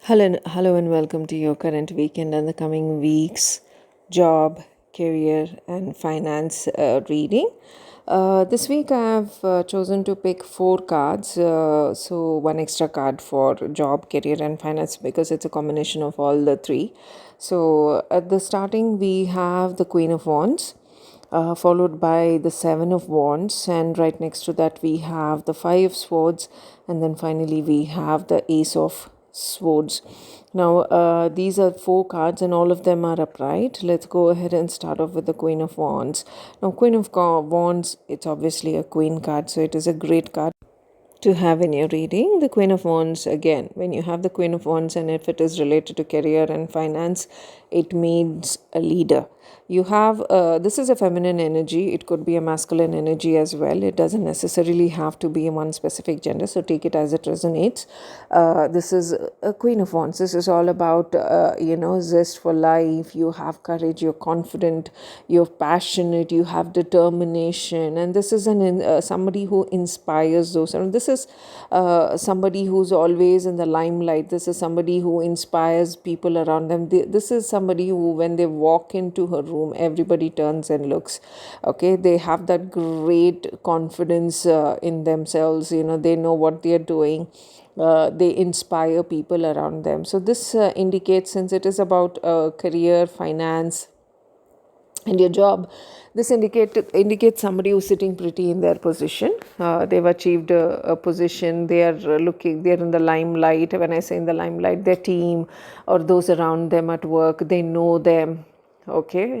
Hello, and welcome to your current weekend and the coming week's job, career, and finance reading. This week, I have chosen to pick four cards, so one extra card for job, career, and finance because it's a combination of all the three. So, at the starting, we have the Queen of Wands. Followed by the Seven of Wands, and right next to that, we have the Five of Swords, and then finally, we have the Ace of Swords. Now, these are four cards, and all of them are upright. Let's go ahead and start off with the Queen of Wands. Now, Queen of Wands, it's obviously a queen card, so it is a great card to have in your reading. The Queen of Wands, again, when you have the Queen of Wands and if it is related to career and finance, it means a leader. You have this is a feminine energy. It could be a masculine energy as well. It doesn't necessarily have to be one specific gender, so take it as it resonates. This is a Queen of Wands. This is all about zest for life. You have courage, you're confident, you're passionate, you have determination, and this is somebody who inspires those. And this is somebody who's always in the limelight. This is somebody who inspires people around them. This is somebody who, when they walk into her room, everybody turns and looks. Okay, they have that great confidence in themselves. They know what they're doing. They inspire people around them. So this indicates, since it is about career, finance, and your job, this indicates somebody who's sitting pretty in their position. They've achieved a position. They're in the limelight. When I say in the limelight, their team or those around them at work, they know them. Okay,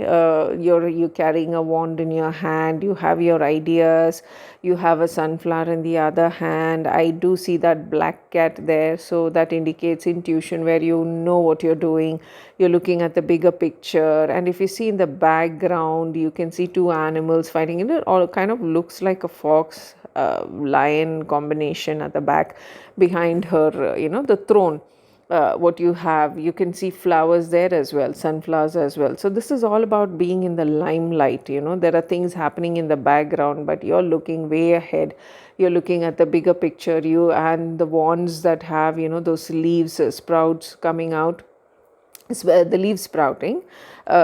you're carrying a wand in your hand. You have your ideas. You have a sunflower in the other hand. I do see that black cat there, so that indicates intuition, where you know what you're doing. You're looking at the bigger picture, and if you see in the background, you can see two animals fighting. It all kind of looks like a fox lion combination at the back behind her. The throne. What you can see flowers there as well, sunflowers as well. So this is all about being in the limelight. There are things happening in the background, but you're looking way ahead. You're looking at the bigger picture. You and the wands that have those leaves, sprouts coming out, the leaves sprouting.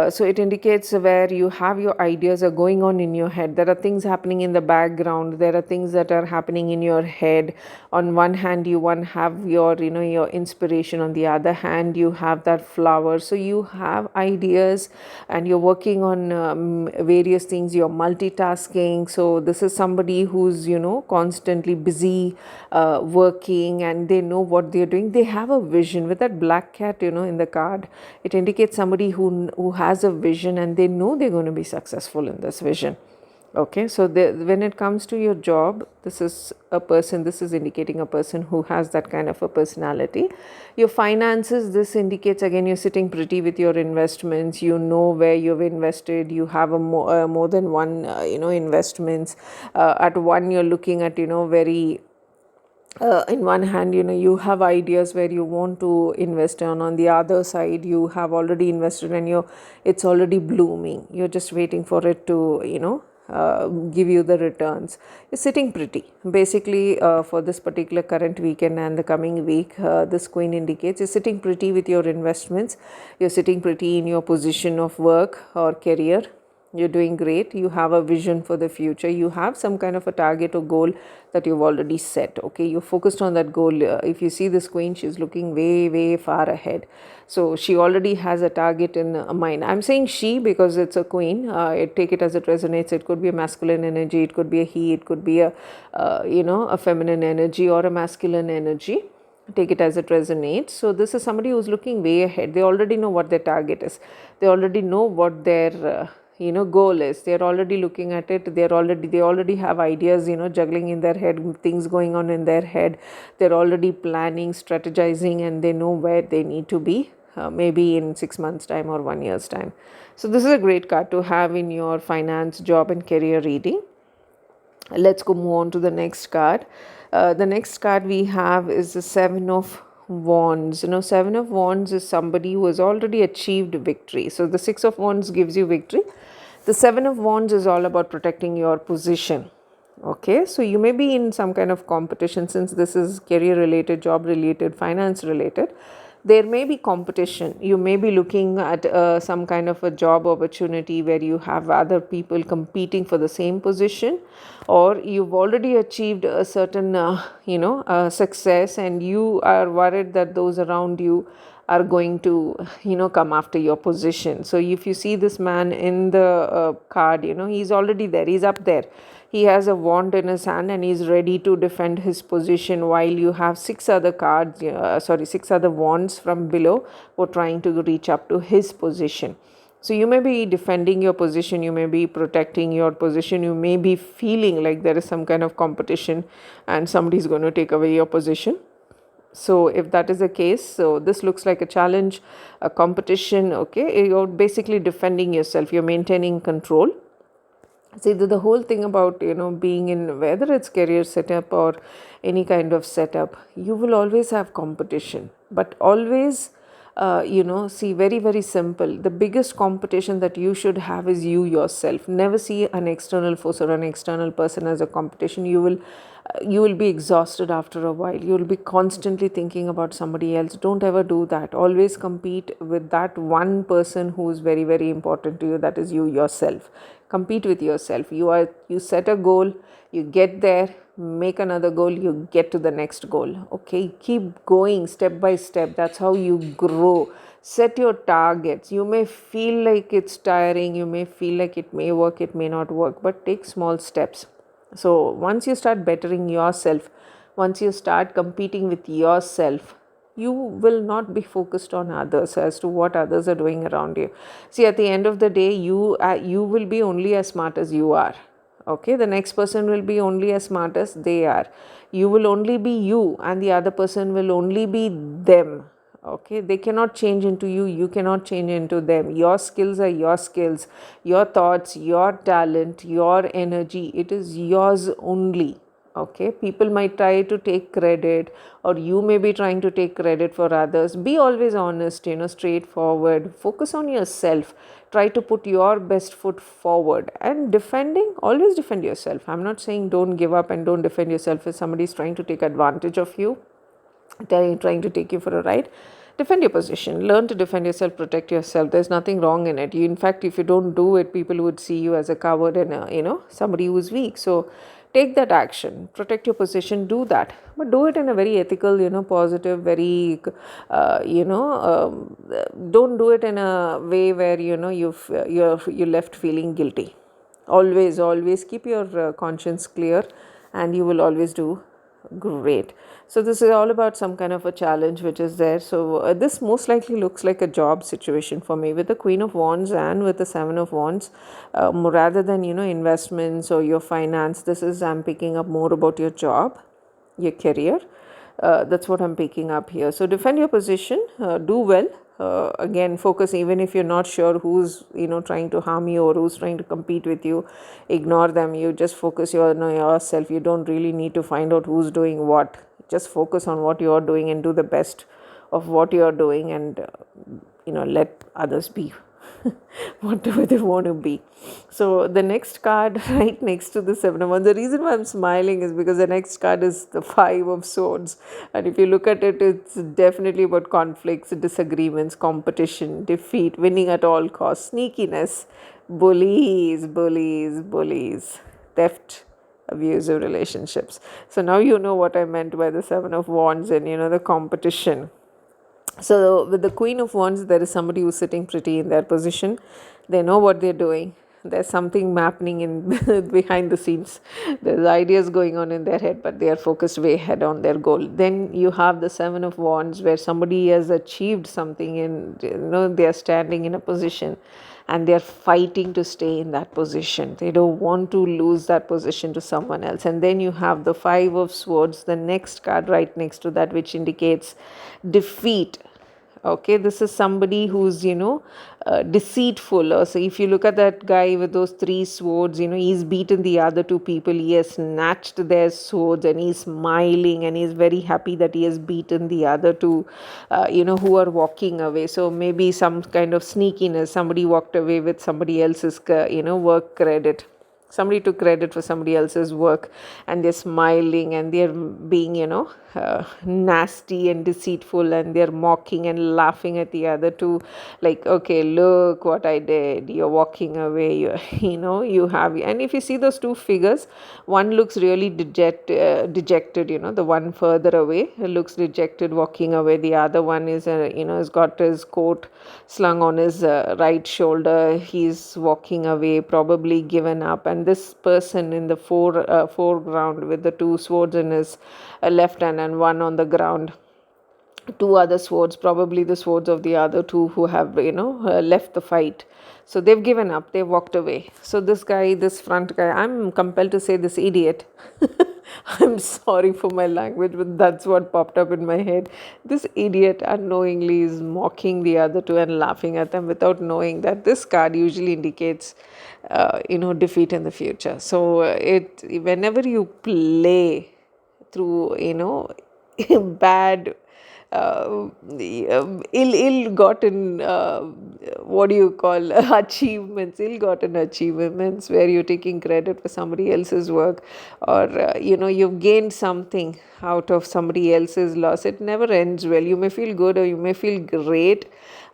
So it indicates where you have your ideas are going on in your head. There are things happening in the background. There are things that are happening in your head. On one hand, you have your your inspiration. On the other hand, you have that flower. So you have ideas, and you're working on various things. You're multitasking. So this is somebody who's constantly busy working, and they know what they're doing. They have a vision. With that black cat in the card, it indicates somebody who has a vision, and they know they're going to be successful in this vision. Okay, so when it comes to your job, this is indicating a person who has that kind of a personality. Your finances, this indicates, again, you're sitting pretty with your investments. You know where you've invested. You have more than one investments. At one, you're looking at very in one hand, you have ideas where you want to invest on the other side, you have already invested, and it's already blooming. You're just waiting for it to give you the returns. You're sitting pretty basically for this particular current weekend and the coming week. This queen indicates you're sitting pretty with your investments. You're sitting pretty in your position of work or career. You're doing great. You have a vision for the future. You have some kind of a target or goal that you've already set. Okay, you're focused on that goal. If you see this queen, she's looking way, way far ahead. So she already has a target in mind. I'm saying she because it's a queen. Take it as it resonates. It could be a masculine energy. It could be a he. It could be a feminine energy or a masculine energy. Take it as it resonates. So this is somebody who's looking way ahead. They already know what their target is. They already know what their goal is. They're already looking at it. They already have ideas, juggling in their head, things going on in their head. They're already planning, strategizing, and they know where they need to be, maybe in 6 months time or 1 year's time. So this is a great card to have in your finance, job, and career reading. Let's go move on to the next card. The next card we have is the Seven of Wands. Seven of Wands is somebody who has already achieved victory. So the Six of Wands gives you victory. The Seven of Wands is all about protecting your position. Okay, so you may be in some kind of competition, since this is career related, job related, finance related. there may be competition. You may be looking at some kind of a job opportunity where you have other people competing for the same position, or you've already achieved a certain success, and you are worried that those around you are going to come after your position. So if you see this man in the card, he's already there, he's up there, he has a wand in his hand and he's ready to defend his position, while you have six other wands from below who are trying to reach up to his position. So you may be defending your position, you may be protecting your position, you may be feeling like there is some kind of competition and somebody is going to take away your position. So if that is the case, so this looks like a challenge, a competition. Okay, you're basically defending yourself, you're maintaining control. See, the whole thing about being in, whether it's career setup or any kind of setup, you will always have competition, but always see, very very simple, the biggest competition that you should have is you yourself. Never see an external force or an external person as a competition. You will be exhausted after a while. You will be constantly thinking about somebody else. Don't ever do that. Always compete with that one person who is very very important to you, that is you yourself. Compete with yourself. You set a goal, you get there, make another goal, you get to the next goal. Okay, keep going step by step. That's how you grow. Set your targets. You may feel like it's tiring, you may feel like it may work, it may not work, but take small steps. So once you start bettering yourself, once you start competing with yourself, you will not be focused on others as to what others are doing around you. See, at the end of the day, you will be only as smart as you are. Okay, the next person will be only as smart as they are. You will only be you, and the other person will only be them. Okay, they cannot change into you, you cannot change into them. Your skills are your skills, your thoughts, your talent, your energy, it is yours only. Okay, people might try to take credit, or you may be trying to take credit for others. Be always honest, straightforward, focus on yourself, try to put your best foot forward. And defending, always defend yourself. I'm not saying don't give up and don't defend yourself if somebody is trying to take advantage of you, trying to take you for a ride. Defend your position, learn to defend yourself, protect yourself. There's nothing wrong in it. In fact, if you don't do it, people would see you as a coward and somebody who's weak. So take that action, protect your position, do that, but do it in a very ethical, positive, very don't do it in a way where you're left feeling guilty. Always keep your conscience clear, and you will always do great. So this is all about some kind of a challenge which is there. So this most likely looks like a job situation for me, with the Queen of Wands and with the Seven of Wands. Rather than investments or your finance, this is, I'm picking up more about your job, your career. That's what I'm picking up here. So defend your position, do well. Again, focus, even if you're not sure who's trying to harm you or who's trying to compete with you, ignore them. You just focus on yourself. You don't really need to find out who's doing what. Just focus on what you're doing and do the best of what you're doing, and let others be whatever they want to be. So the next card right next to the Seven of Wands, the reason why I'm smiling is because the next card is the Five of Swords, and if you look at it, it's definitely about conflicts, disagreements, competition, defeat, winning at all costs, sneakiness, bullies, theft, abusive relationships. So now you know what I meant by the Seven of Wands and the competition. So with the Queen of Wands, there is somebody who's sitting pretty in their position. They know what they're doing. There's something happening in behind the scenes. There's ideas going on in their head, but they are focused way ahead on their goal. Then you have the Seven of Wands, where somebody has achieved something and they are standing in a position and they are fighting to stay in that position. They don't want to lose that position to someone else. And then you have the Five of Swords, the next card right next to that, which indicates defeat. Okay, this is somebody who's deceitful. Or so if you look at that guy with those three swords, he's beaten the other two people, he has snatched their swords and he's smiling and he's very happy that he has beaten the other two who are walking away. So maybe some kind of sneakiness, somebody walked away with somebody else's work credit. somebody took credit for somebody else's work, and they're smiling and they're being, nasty and deceitful, and they're mocking and laughing at the other two, like, okay, look what I did, you're walking away, you have. And if you see those two figures, one looks really dejected, the one further away looks dejected walking away. The other one is, has got his coat slung on his right shoulder. He's walking away, probably given up. And this person in the foreground with the two swords in his left hand and one on the ground, two other swords, probably the swords of the other two who have, left the fight. So they've given up, they've walked away. So this guy, this front guy, I'm compelled to say this idiot. I'm sorry for my language, but that's what popped up in my head. This idiot unknowingly is mocking the other two and laughing at them without knowing that this card usually indicates, defeat in the future. So whenever you play through, bad, ill-gotten, what do you call, achievements, ill-gotten achievements, where you're taking credit for somebody else's work, or you've gained something out of somebody else's loss. It never ends well. You may feel good or you may feel great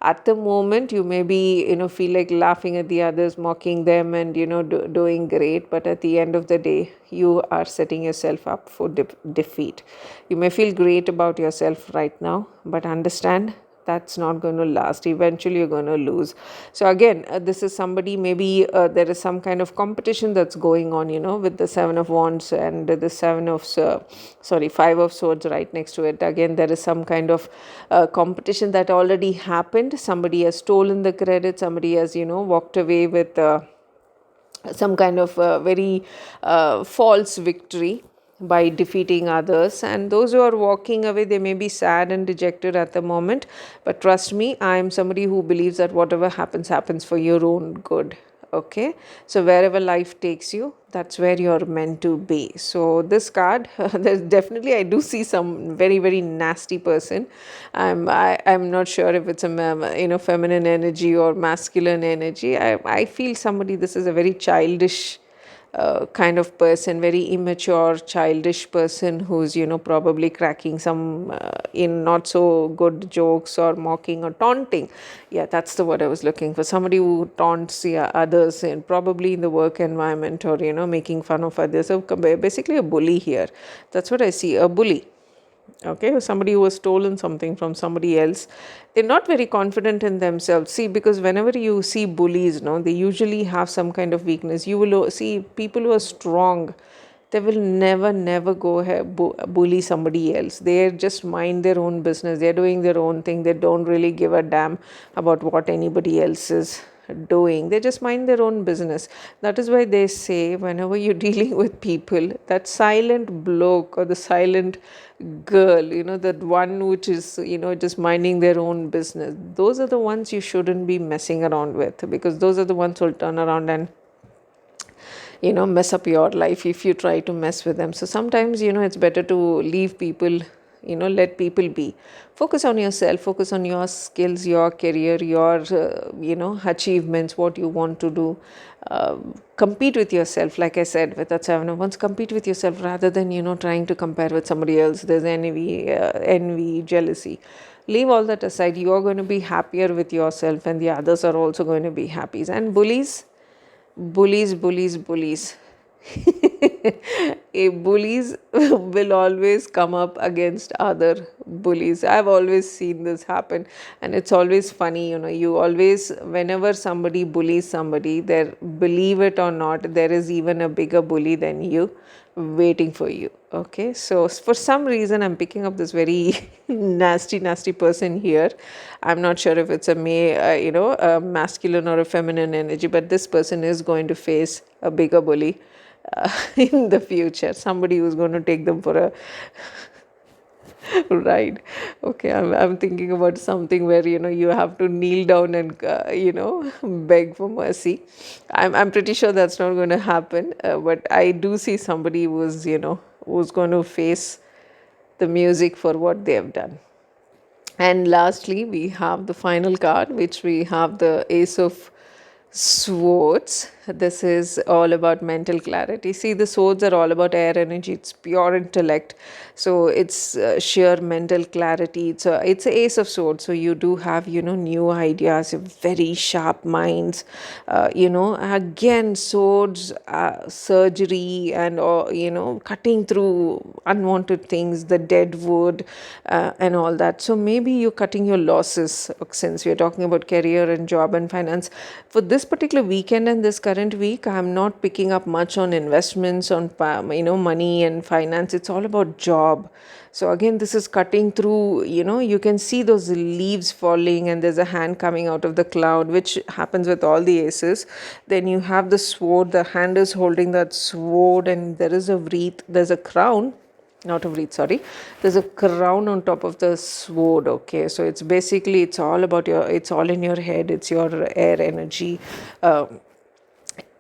at the moment. You may be, feel like laughing at the others, mocking them, and doing great, but at the end of the day, you are setting yourself up for defeat. You may feel great about yourself right now, but understand that's not going to last. Eventually you're going to lose. So again, this is somebody, maybe there is some kind of competition that's going on, with the Seven of Wands and the Five of Swords right next to it. Again, there is some kind of competition that already happened. Somebody has stolen the credit, somebody has, walked away with some kind of very false victory by defeating others. And those who are walking away, they may be sad and dejected at the moment, but trust me, I am somebody who believes that whatever happens for your own good. Okay, so wherever life takes you, that's where you're meant to be. So this card, there's definitely, I do see some very, very nasty person. I'm not sure if it's a feminine energy or masculine energy. I feel somebody, this is a very childish kind of person, very immature, childish person who's, probably cracking some in not so good jokes or mocking or taunting. Yeah, that's the word I was looking for. Somebody who taunts others, and probably in the work environment, or, making fun of others. So basically a bully here. That's what I see, a bully. Okay, somebody who has stolen something from somebody else. They're not very confident in themselves. See, because whenever you see bullies, they usually have some kind of weakness. You will see people who are strong, they will never go ahead bully somebody else. They just mind their own business. They're doing their own thing. They don't really give a damn about what anybody else is doing. They just mind their own business. That is why they say, whenever you're dealing with people, that silent bloke or the silent girl, that one which is, just minding their own business, those are the ones you shouldn't be messing around with, because those are the ones who will turn around and mess up your life if you try to mess with them. So sometimes, it's better to leave people, let people be. Focus on yourself, focus on your skills, your career, your, achievements, what you want to do. Compete with yourself, like I said, with that Seven of Wands, compete with yourself rather than, trying to compare with somebody else. There's envy, jealousy. Leave all that aside. You are going to be happier with yourself, and the others are also going to be happy. And bullies. Bullies will always come up against other bullies. I've always seen this happen, and it's always funny. You always, whenever somebody bullies somebody, there, believe it or not, there is even a bigger bully than you waiting for you. Okay, so for some reason I'm picking up this very nasty person here. I'm not sure if it's a masculine or a feminine energy, but this person is going to face a bigger bully in the future. Somebody who's going to take them for a ride. Okay, I'm thinking about something where you have to kneel down and beg for mercy. I'm pretty sure that's not going to happen, but I do see somebody who's going to face the music for what they have done. And lastly, we have the final card, which we have the Ace of Swords. This is all about mental clarity. See, the swords are all about air energy. It's pure intellect. So it's sheer mental clarity. It's a ace of swords. So you do have new ideas, very sharp minds. Again, swords, surgery, and cutting through unwanted things, the dead wood, and all that. So maybe you're cutting your losses, since we're talking about career and job and finance. For this particular weekend and this current week, I'm not picking up much on investments, on money and finance. It's all about job. So again, this is cutting through. You can see those leaves falling, and there's a hand coming out of the cloud, which happens with all the aces. Then you have the sword. The hand is holding that sword, and there is a wreath. There's a crown, not a wreath, sorry. There's a crown on top of the sword. Okay, so it's basically, it's all in your head. It's your air energy.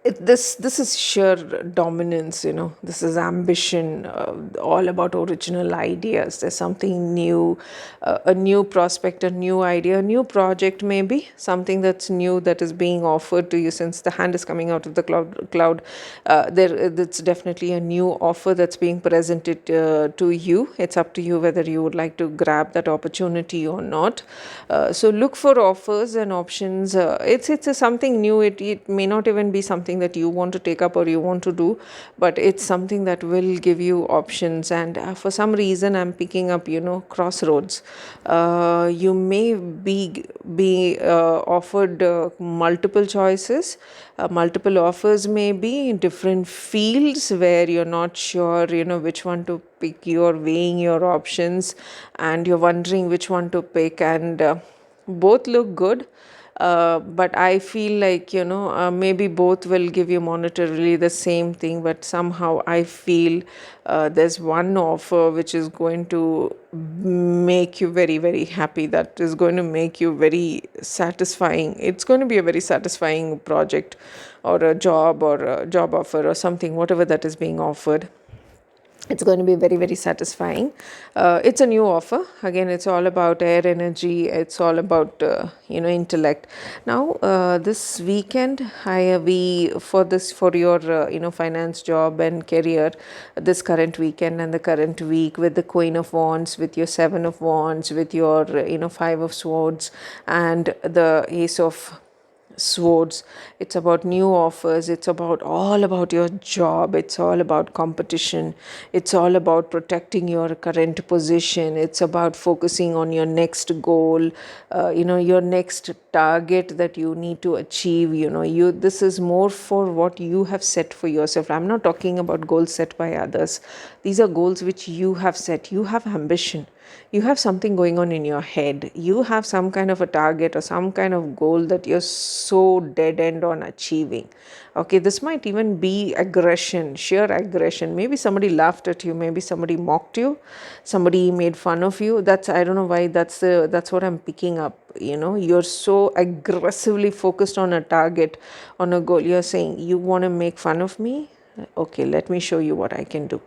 This is sheer dominance. This is ambition, all about original ideas. There's something new, a new prospect, a new idea, a new project, maybe something that's new that is being offered to you. Since the hand is coming out of the cloud, it's definitely a new offer that's being presented to you. It's up to you whether you would like to grab that opportunity or not. So look for offers and options. It's something new. It may not even be something that you want to take up or you want to do, but it's something that will give you options. And for some reason, I'm picking up crossroads. You may be offered multiple choices, multiple offers, maybe in different fields where you're not sure which one to pick. You're weighing your options and you're wondering which one to pick, and both look good. But I feel like maybe both will give you monetarily the same thing, but somehow I feel there's one offer which is going to make you very, very happy, that is going to make you very satisfying. It's going to be a very satisfying project, or a job, or a job offer, or something, whatever that is being offered. It's going to be very, very satisfying. It's a new offer. Again, it's all about air energy. It's all about intellect. Now, this weekend, for your finance, job, and career, this current weekend and the current week, with the Queen of Wands, with your Seven of Wands, with your Five of Swords, and the Ace of Swords. It's about new offers. It's all about your job. It's all about competition. It's all about protecting your current position. It's about focusing on your next goal, your next target that you need to achieve. This is more for what you have set for yourself. I'm not talking about goals set by others. These are goals which you have set. You have ambition. You have something going on in your head. You have some kind of a target or some kind of goal that you're so dead end on achieving. Okay, this might even be aggression, sheer aggression. Maybe somebody laughed at you, maybe somebody mocked you, somebody made fun of you. I don't know why, that's what I'm picking up. You're so aggressively focused on a target, on a goal. You're saying, you want to make fun of me? Okay, let me show you what I can do.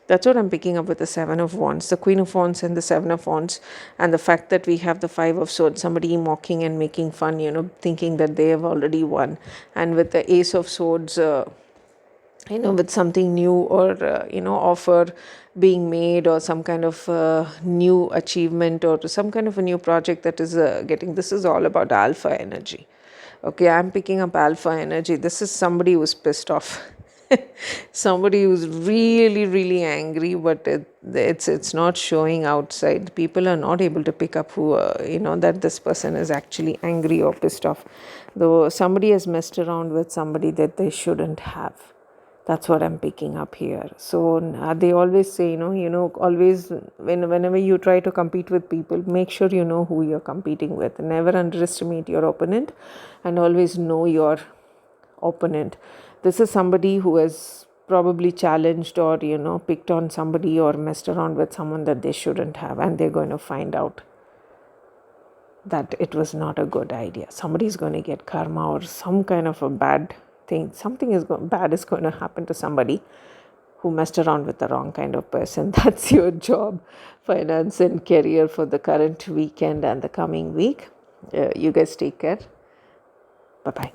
That's what I'm picking up with the Seven of Wands, the Queen of Wands and the Seven of Wands, and the fact that we have the Five of Swords, somebody mocking and making fun, thinking that they have already won. And with the Ace of Swords, with something new, or offer being made, or some kind of new achievement, or some kind of a new project that is this is all about alpha energy. Okay, I'm picking up alpha energy. This is somebody who's pissed off. Somebody who's really, really angry, but it's not showing outside. People are not able to pick up who that this person is actually angry or pissed off, though somebody has messed around with somebody that they shouldn't have. That's what I'm picking up here. So they always say, always whenever you try to compete with people, make sure you know who you're competing with. Never underestimate your opponent, and always know your opponent. This is somebody who has probably challenged, or picked on somebody, or messed around with someone that they shouldn't have, and they're going to find out that it was not a good idea. Somebody's going to get karma, or some kind of a bad thing. Something bad is going to happen to somebody who messed around with the wrong kind of person. That's your job, finance, and career for the current weekend and the coming week. You guys take care. Bye-bye.